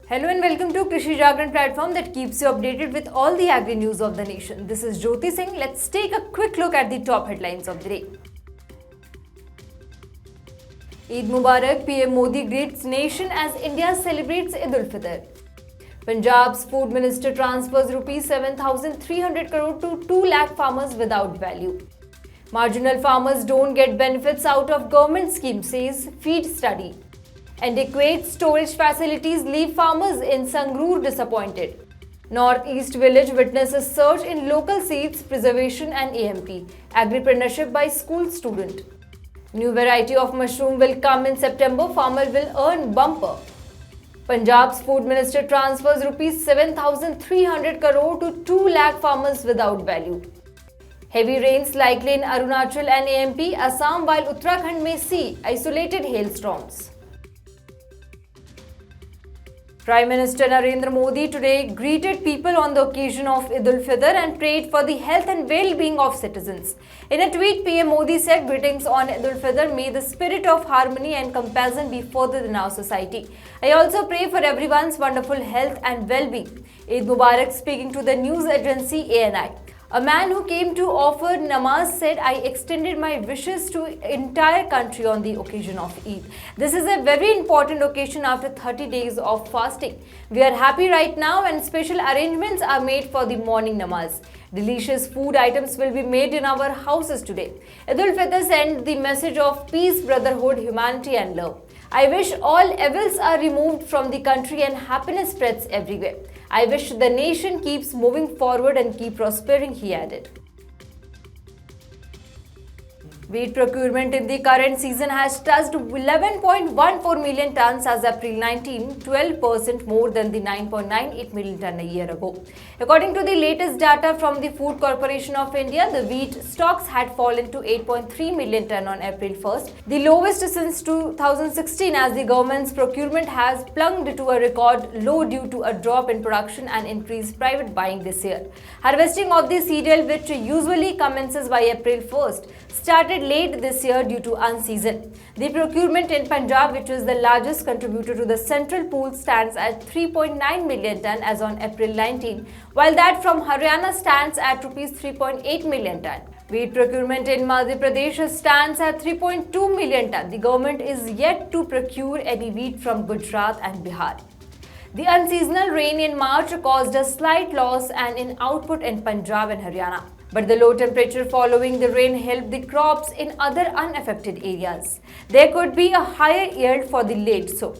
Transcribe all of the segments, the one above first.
Hello and welcome to Krishi Jagran platform that keeps you updated with all the agri news of the nation. This is Jyoti Singh. Let's take a quick look at the top headlines of the day. Eid Mubarak, PM Modi greets nation as India celebrates Eid-ul-Fitr. Punjab's Food Minister transfers Rs 7,300 crore to 2 lakh farmers without value. Marginal farmers don't get benefits out of government scheme, says SFEED Study. Adequate storage facilities leave farmers in Sangrur disappointed. Northeast village witnesses surge in local seeds preservation and AMP. Agripreneurship by school student. New variety of mushroom will come in September. Farmer will earn bumper. Punjab's Food Minister transfers Rs 7,300 crore to 2 lakh farmers without value. Heavy rains likely in Arunachal and AMP, Assam, while Uttarakhand may see isolated hailstorms. Prime Minister Narendra Modi today greeted people on the occasion of Eid-ul-Fitr and prayed for the health and well-being of citizens. In a tweet, PM Modi said, "Greetings on Eid-ul-Fitr. May the spirit of harmony and compassion be furthered in our society. I also pray for everyone's wonderful health and well-being." Eid Mubarak speaking to the news agency ANI. A man who came to offer namaz said, "I extended my wishes to entire country on the occasion of Eid. This is a very important occasion after 30 days of fasting. We are happy right now and special arrangements are made for the morning namaz. Delicious food items will be made in our houses today." Eid-ul-Fitr sent the message of peace, brotherhood, humanity and love. "I wish all evils are removed from the country and happiness spreads everywhere. I wish the nation keeps moving forward and keep prospering," he added. Wheat procurement in the current season has touched 11.14 million tons as April 19, 12% more than the 9.98 million ton a year ago. According to the latest data from the Food Corporation of India, the wheat stocks had fallen to 8.3 million ton on April 1st, the lowest since 2016, as the government's procurement has plunged to a record low due to a drop in production and increased private buying this year. Harvesting of the cereal, which usually commences by April 1st, started late this year due to unseason. The procurement in Punjab, which is the largest contributor to the central pool, stands at 3.9 million ton as on April 19, while that from Haryana stands at Rs 3.8 million ton. Wheat procurement in Madhya Pradesh stands at 3.2 million ton. The government is yet to procure any wheat from Gujarat and Bihar. The unseasonal rain in March caused a slight loss in output in Punjab and Haryana. But the low temperature following the rain helped the crops in other unaffected areas. There could be a higher yield for the late sow.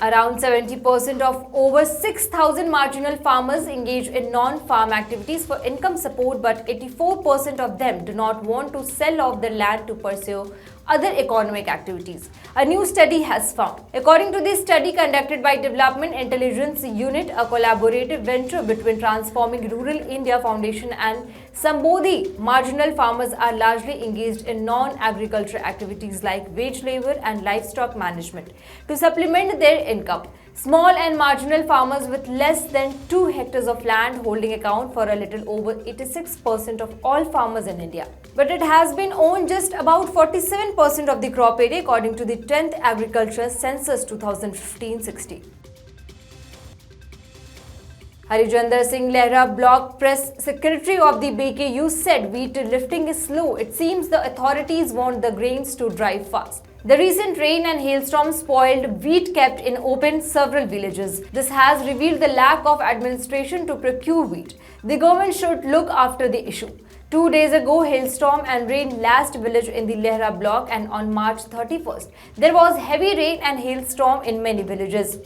Around 70% of over 6,000 marginal farmers engage in non-farm activities for income support, but 84% of them do not want to sell off their land to pursue other economic activities, a new study has found. According to this study conducted by Development Intelligence Unit, a collaborative venture between Transforming Rural India Foundation and Sambodhi, marginal farmers are largely engaged in non-agricultural activities like wage labor and livestock management to supplement their income. Small and marginal farmers with less than 2 hectares of land holding account for a little over 86% of all farmers in India. But it has been owned just about 47% of the crop area according to the 10th Agriculture Census 2015-16. Harijinder Singh Lehra, Block Press Secretary of the BKU, said wheat lifting is slow. It seems the authorities want the grains to dry fast. The recent rain and hailstorms spoiled wheat kept in open several villages. This has revealed the lack of administration to procure wheat. The government should look after the issue. 2 days ago, hailstorm and rain lashed village in the Lehra block, and on March 31st, there was heavy rain and hailstorm in many villages.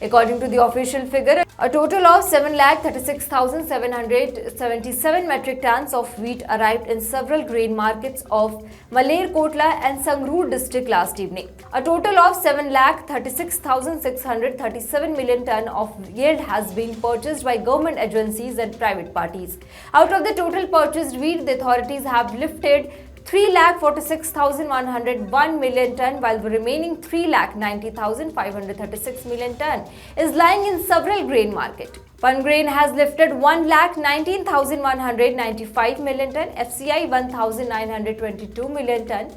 According to the official figure, a total of 7,36,777 metric tons of wheat arrived in several grain markets of Malerkotla and Sangrur district last evening. A total of 7,36,637 million ton of yield has been purchased by government agencies and private parties. Out of the total purchased wheat, the authorities have lifted 3,46,101 million ton, while the remaining 3,90,536 million ton is lying in several grain market. Pungrain has lifted 1,19,195 million ton, FCI 1,922 million ton,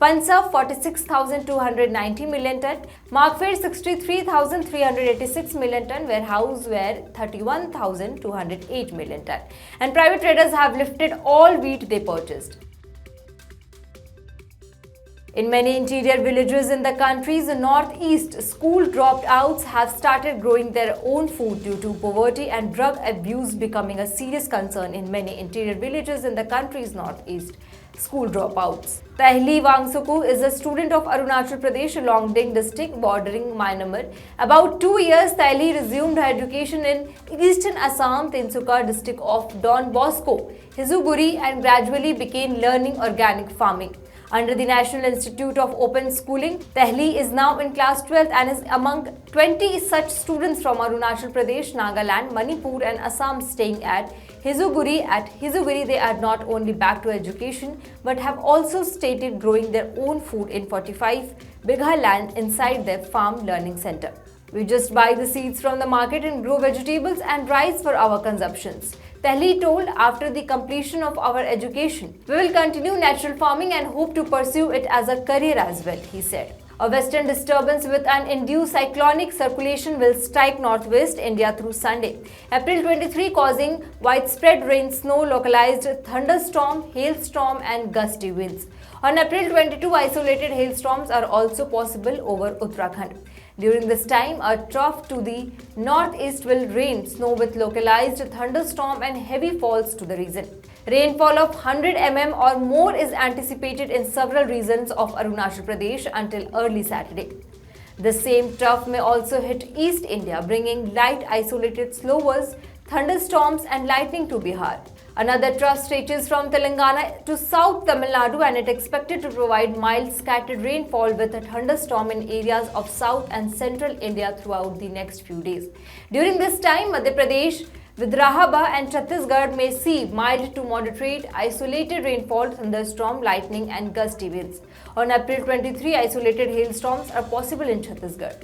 Pansab 46,290 million ton, Markfed 63,386 million ton, where houseware 31,208 million ton. And private traders have lifted all wheat they purchased. In many interior villages in the country's northeast, school dropped-outs have started growing their own food due to poverty and drug abuse becoming a serious concern in many interior villages in the country's northeast. School dropouts. Tahli Wangsuku is a student of Arunachal Pradesh, Longding district bordering Myanmar. About 2 years, Tahli resumed her education in eastern Assam, Tinsukia district of Don Bosco, Hizuguri, and gradually began learning organic farming. Under the National Institute of Open Schooling, Tahli is now in class 12th and is among 20 such students from Arunachal Pradesh, Nagaland, Manipur and Assam staying at Hizuguri. At Hizuguri, they are not only back to education but have also started growing their own food in 45 bigha land inside their farm learning center. We just buy the seeds from the market and grow vegetables and rice for our consumptions. Tahli told, after the completion of our education, we will continue natural farming and hope to pursue it as a career as well, he said. A western disturbance with an induced cyclonic circulation will strike northwest India through Sunday, April 23, causing widespread rain, snow, localized thunderstorm, hailstorm and gusty winds. On April 22, isolated hailstorms are also possible over Uttarakhand. During this time, a trough to the northeast will rain, snow with localized thunderstorm and heavy falls to the region. Rainfall of 100 mm or more is anticipated in several regions of Arunachal Pradesh until early Saturday. The same trough may also hit East India, bringing light isolated showers, thunderstorms and lightning to Bihar. Another trough stretches from Telangana to South Tamil Nadu and it is expected to provide mild scattered rainfall with a thunderstorm in areas of South and Central India throughout the next few days. During this time, Madhya Pradesh, Vidarbha and Chhattisgarh may see mild to moderate isolated rainfall, thunderstorm, lightning and gusty winds. On April 23, isolated hailstorms are possible in Chhattisgarh.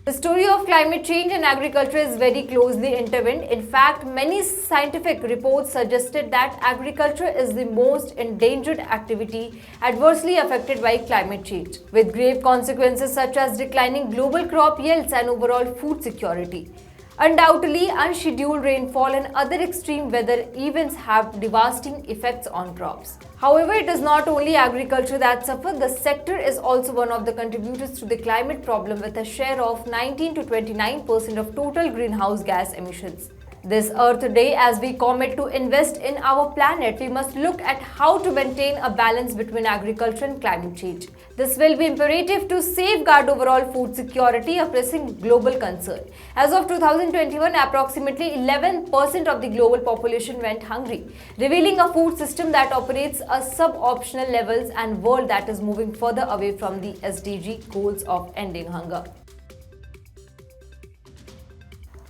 The story of climate change and agriculture is very closely intertwined. In fact, many scientific reports suggested that agriculture is the most endangered activity adversely affected by climate change, with grave consequences such as declining global crop yields and overall food security. Undoubtedly, unscheduled rainfall and other extreme weather events have devastating effects on crops. However, it is not only agriculture that suffers. The sector is also one of the contributors to the climate problem with a share of 19 to 29% of total greenhouse gas emissions. This Earth Day, as we commit to invest in our planet, we must look at how to maintain a balance between agriculture and climate change. This will be imperative to safeguard overall food security, a pressing global concern. As of 2021, approximately 11% of the global population went hungry, revealing a food system that operates at sub-optimal levels and world that is moving further away from the SDG goals of ending hunger.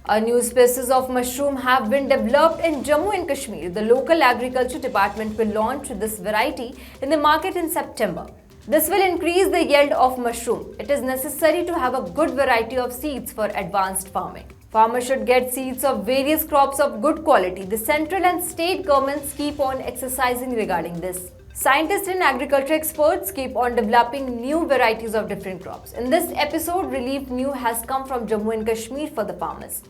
A new species of mushroom have been developed in Jammu and Kashmir. The local agriculture department will launch this variety in the market in September. This will increase the yield of mushroom. It is necessary to have a good variety of seeds for advanced farming. Farmers should get seeds of various crops of good quality. The central and state governments keep on exercising regarding this. Scientists and agriculture experts keep on developing new varieties of different crops. In this episode, relief news has come from Jammu and Kashmir for the farmers.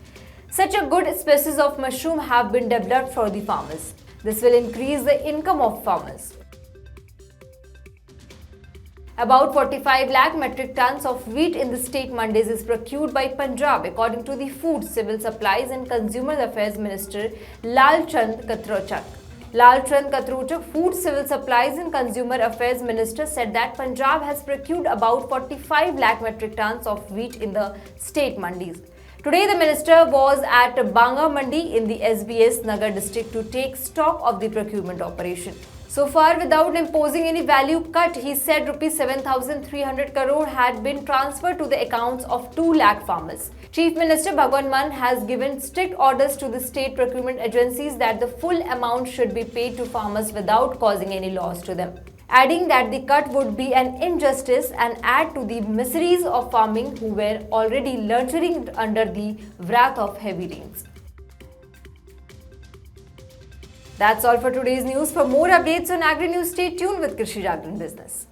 Such a good species of mushroom have been developed for the farmers. This will increase the income of farmers. About 45 lakh metric tons of wheat in the state mandis is procured by Punjab, according to the Food, Civil Supplies and Consumer Affairs Minister Lal Chand Katrochak. Lal Chand Katrochak, Food, Civil Supplies and Consumer Affairs Minister, said that Punjab has procured about 45 lakh metric tons of wheat in the state mandis. Today, the minister was at Banga Mandi in the SBS Nagar district to take stock of the procurement operation. So far, without imposing any value cut, he said Rs 7,300 crore had been transferred to the accounts of 2 lakh farmers. Chief Minister Bhagwan Mann has given strict orders to the state procurement agencies that the full amount should be paid to farmers without causing any loss to them, adding that the cut would be an injustice and add to the miseries of farming who were already lurching under the wrath of heavy rains. That's all for today's news. For more updates on Agri News, stay tuned with Krishi Jagran Business.